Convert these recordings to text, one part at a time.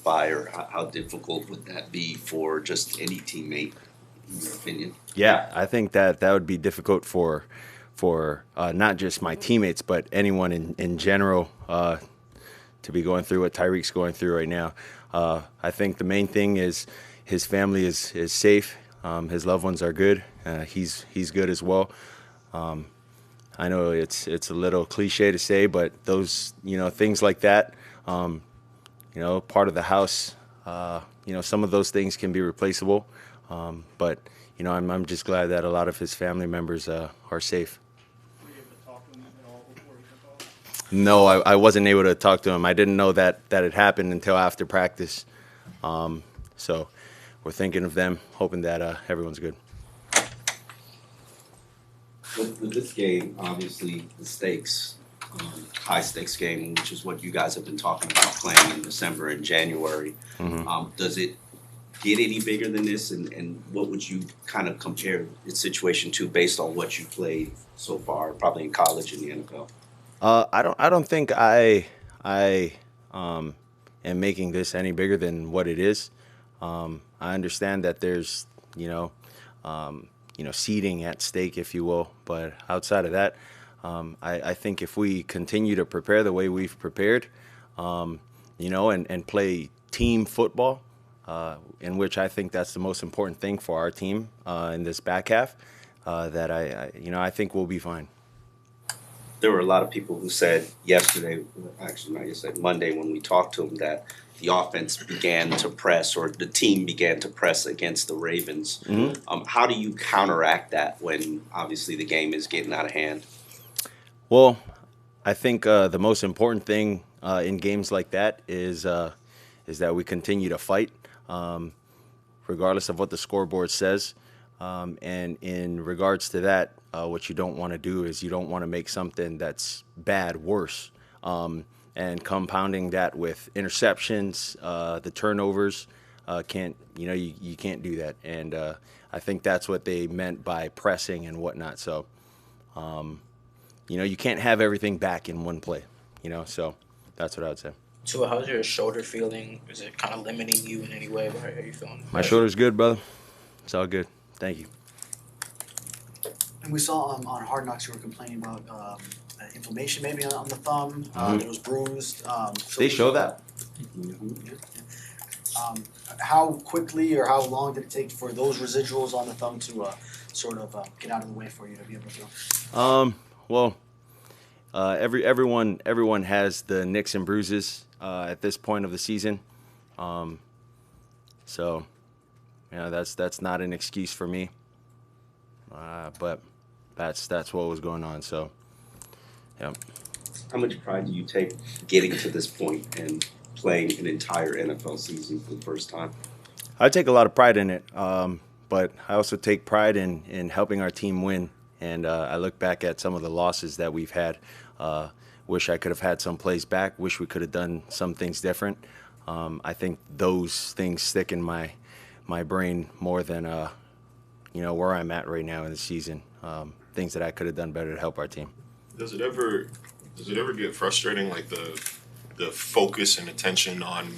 by, or how difficult would that be for just any teammate, in your opinion? Yeah, I think that would be difficult for not just my teammates, but anyone in general to be going through what Tyreek's going through right now. I think the main thing is his family is safe. His loved ones are good. He's good as well. I know it's a little cliche to say, but those things like that, part of the house, some of those things can be replaceable. But I'm just glad that a lot of his family members are safe. Were you able to talk to him at all before he took off? No, I wasn't able to talk to him. I didn't know that had happened until after practice. So we're thinking of them, hoping that everyone's good. With this game, obviously the stakes, high stakes game, which is what you guys have been talking about playing in December and January. Does it get any bigger than this? And what would you kind of compare its situation to based on what you played so far, probably in college and the NFL? I don't think I am making this any bigger than what it is. I understand that there's seeding at stake, if you will, but outside of that, I think if we continue to prepare the way we've prepared, and play team football, in which I think that's the most important thing for our team in this back half, that I think we'll be fine. There were a lot of people who said yesterday, actually not yesterday, Monday, when we talked to them, that the offense began to press, or the team began to press against the Ravens. How do you counteract that when obviously the game is getting out of hand? Well, I think the most important thing in games like that is that we continue to fight, regardless of what the scoreboard says. And in regards to that, what you don't want to do is you don't want to make something that's bad worse. And compounding that with interceptions, the turnovers, you can't do that. And I think that's what they meant by pressing and whatnot. So, you can't have everything back in one play. So that's what I would say. Tua, how's your shoulder feeling? Is it kind of limiting you in any way? How are you feeling? My shoulder's good, brother. It's all good. Thank you. And we saw on Hard Knocks you were complaining about inflammation maybe on the thumb. It was bruised. They show that. How quickly or how long did it take for those residuals on the thumb to sort of get out of the way for you to be able to? Well, everyone has the nicks and bruises at this point of the season. So, that's not an excuse for me. But that's what was going on. So, yeah. How much pride do you take getting to this point and playing an entire NFL season for the first time? I take a lot of pride in it, but I also take pride in helping our team win. And I look back at some of the losses that we've had. Wish I could have had some plays back. Wish we could have done some things different. I think those things stick in my brain more than where I'm at right now in the season. Things that I could have done better to help our team. Does it ever get frustrating, like the focus and attention on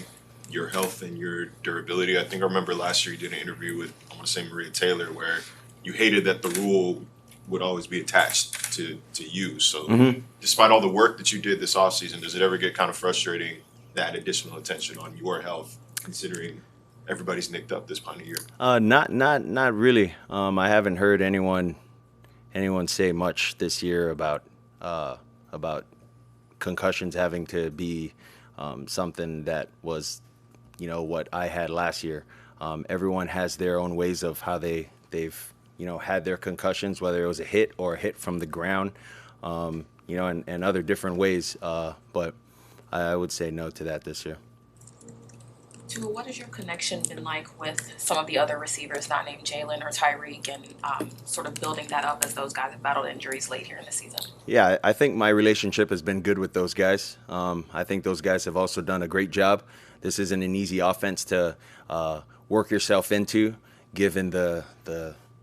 your health and your durability? I think I remember last year you did an interview with, I want to say, Maria Taylor, where you hated that the rule would always be attached to you. So despite all the work that you did this offseason, does it ever get kind of frustrating, that additional attention on your health, considering everybody's nicked up this time of year? Not really. I haven't heard anyone say much this year about concussions having to be something that was, what I had last year. Everyone has their own ways of how they've had their concussions, whether it was a hit or a hit from the ground, and other different ways. But I would say no to that this year. Tua, what has your connection been like with some of the other receivers not named Jalen or Tyreek, and sort of building that up as those guys have battled injuries late here in the season? Yeah, I think my relationship has been good with those guys. I think those guys have also done a great job. This isn't an easy offense to work yourself into, given the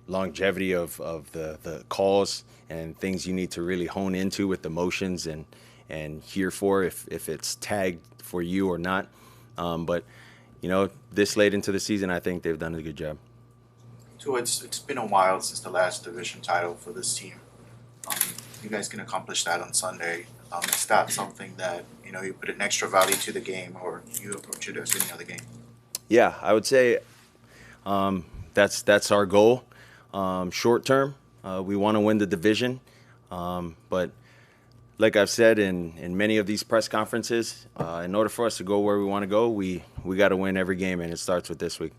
longevity of the calls and things you need to really hone into with the motions and hear for if it's tagged for you or not. But this late into the season, I think they've done a good job. So it's been a while since the last division title for this team. You guys can accomplish that on Sunday. Is that something that you put an extra value to the game, or you approach it as any other game? Yeah, I would say that's our goal. Short term, we want to win the division, but like I've said in many of these press conferences, in order for us to go where we want to go, we got to win every game, and it starts with this week.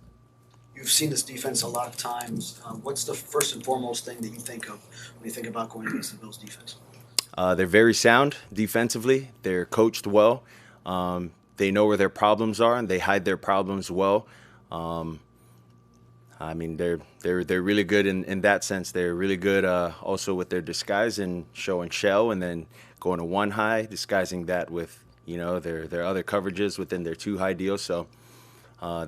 You've seen this defense a lot of times. What's the first and foremost thing that you think of when you think about going against the Bills defense? They're very sound defensively. They're coached well. They know where their problems are, and they hide their problems well. I mean, they're really good in that sense. They're really good also with their disguise and show and shell, and then going to one high, disguising that with their other coverages within their two high deal. So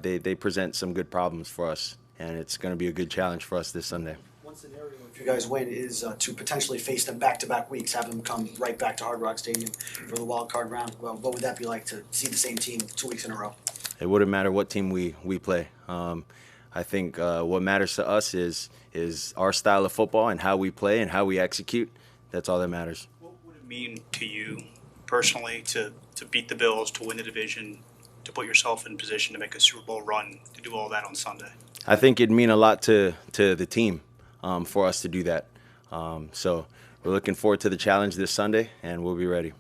they present some good problems for us, and it's going to be a good challenge for us this Sunday. One scenario, if you guys win, is to potentially face them back-to-back weeks, have them come right back to Hard Rock Stadium for the wild card round. Well, what would that be like to see the same team 2 weeks in a row? It wouldn't matter what team we play. I think what matters to us is our style of football and how we play and how we execute. That's all that matters. What would it mean to you personally to beat the Bills, to win the division, to put yourself in position to make a Super Bowl run, to do all that on Sunday? I think it'd mean a lot to the team for us to do that. So we're looking forward to the challenge this Sunday, and we'll be ready.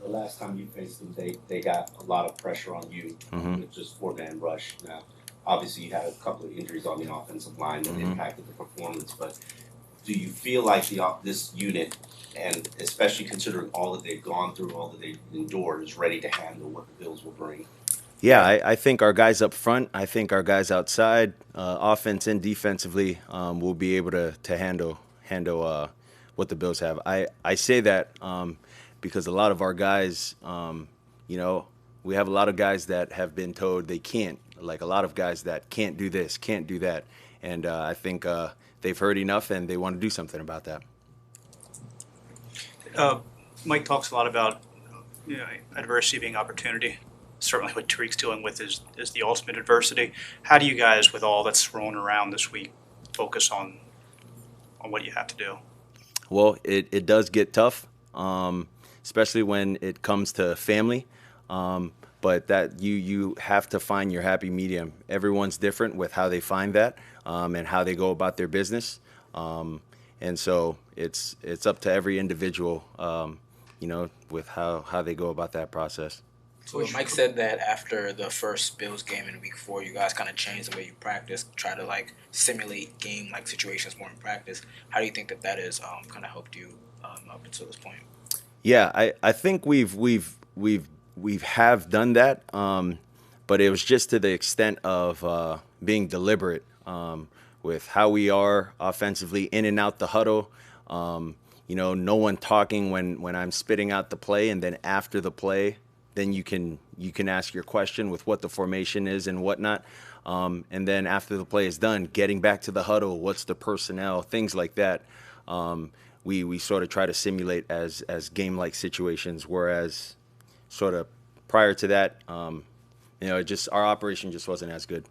The last time you faced them, they got a lot of pressure on you with just four-man rush. Now, obviously, you had a couple of injuries on the offensive line that impacted the performance, but do you feel like this unit, and especially considering all that they've gone through, all that they've endured, is ready to handle what the Bills will bring? Yeah, I think our guys up front, I think our guys outside, offense and defensively, will be able to handle what the Bills have. I say that because a lot of our guys, we have a lot of guys that have been told they can't, like a lot of guys that can't do this, can't do that. And I think they've heard enough and they want to do something about that. Mike talks a lot about adversity being opportunity. Certainly what Tariq's dealing with is the ultimate adversity. How do you guys, with all that's thrown around this week, focus on what you have to do? Well, it does get tough, especially when it comes to family. But that you have to find your happy medium. Everyone's different with how they find that and how they go about their business. And so it's up to every individual, with how they go about that process. So Mike said that after the first Bills game in Week 4, you guys kind of changed the way you practice, try to simulate game situations more in practice. How do you think that has kind of helped you up until this point? Yeah, I think we have done that, but it was just to the extent of being deliberate with how we are offensively in and out the huddle. No one talking when I'm spitting out the play, and then after the play, then you can ask your question with what the formation is and whatnot. And then after the play is done, getting back to the huddle, what's the personnel, things like that. We sort of try to simulate as game-like situations, whereas sort of prior to that, our operation just wasn't as good.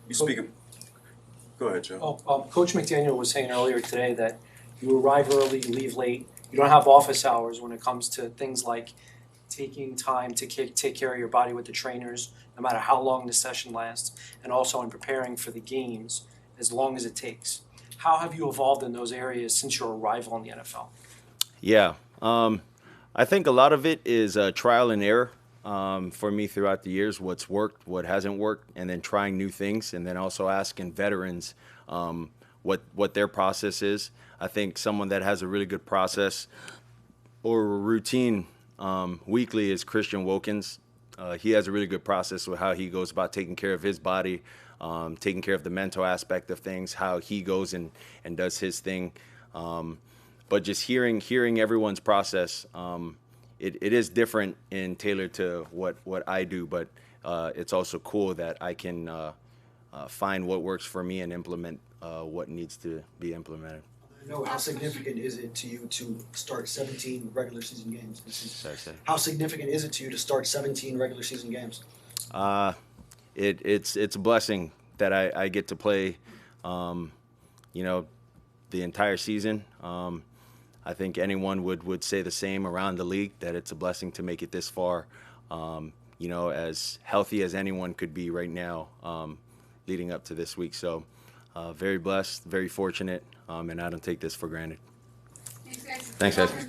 You speak of. Go ahead, Joe. Coach McDaniel was saying earlier today that you arrive early, you leave late. You don't have office hours when it comes to things like taking time to take care of your body with the trainers, no matter how long the session lasts, and also in preparing for the games, as long as it takes. How have you evolved in those areas since your arrival in the NFL? Yeah, I think a lot of it is trial and error for me throughout the years, what's worked, what hasn't worked, and then trying new things, and then also asking veterans what their process is. I think someone that has a really good process or a routine weekly is Christian Wilkins. He has a really good process with how he goes about taking care of his body, taking care of the mental aspect of things, how he goes and does his thing. But just hearing everyone's process, it is different and tailored to what I do, but it's also cool that I can find what works for me and implement what needs to be implemented. How significant is it to you to start 17 regular season games? Sorry. How significant is it to you to start 17 regular season games? it's a blessing that I get to play, the entire season. I think anyone would say the same around the league, that it's a blessing to make it this far. As healthy as anyone could be right now, leading up to this week. So very blessed, very fortunate, and I don't take this for granted. Thanks, guys. Thanks, guys.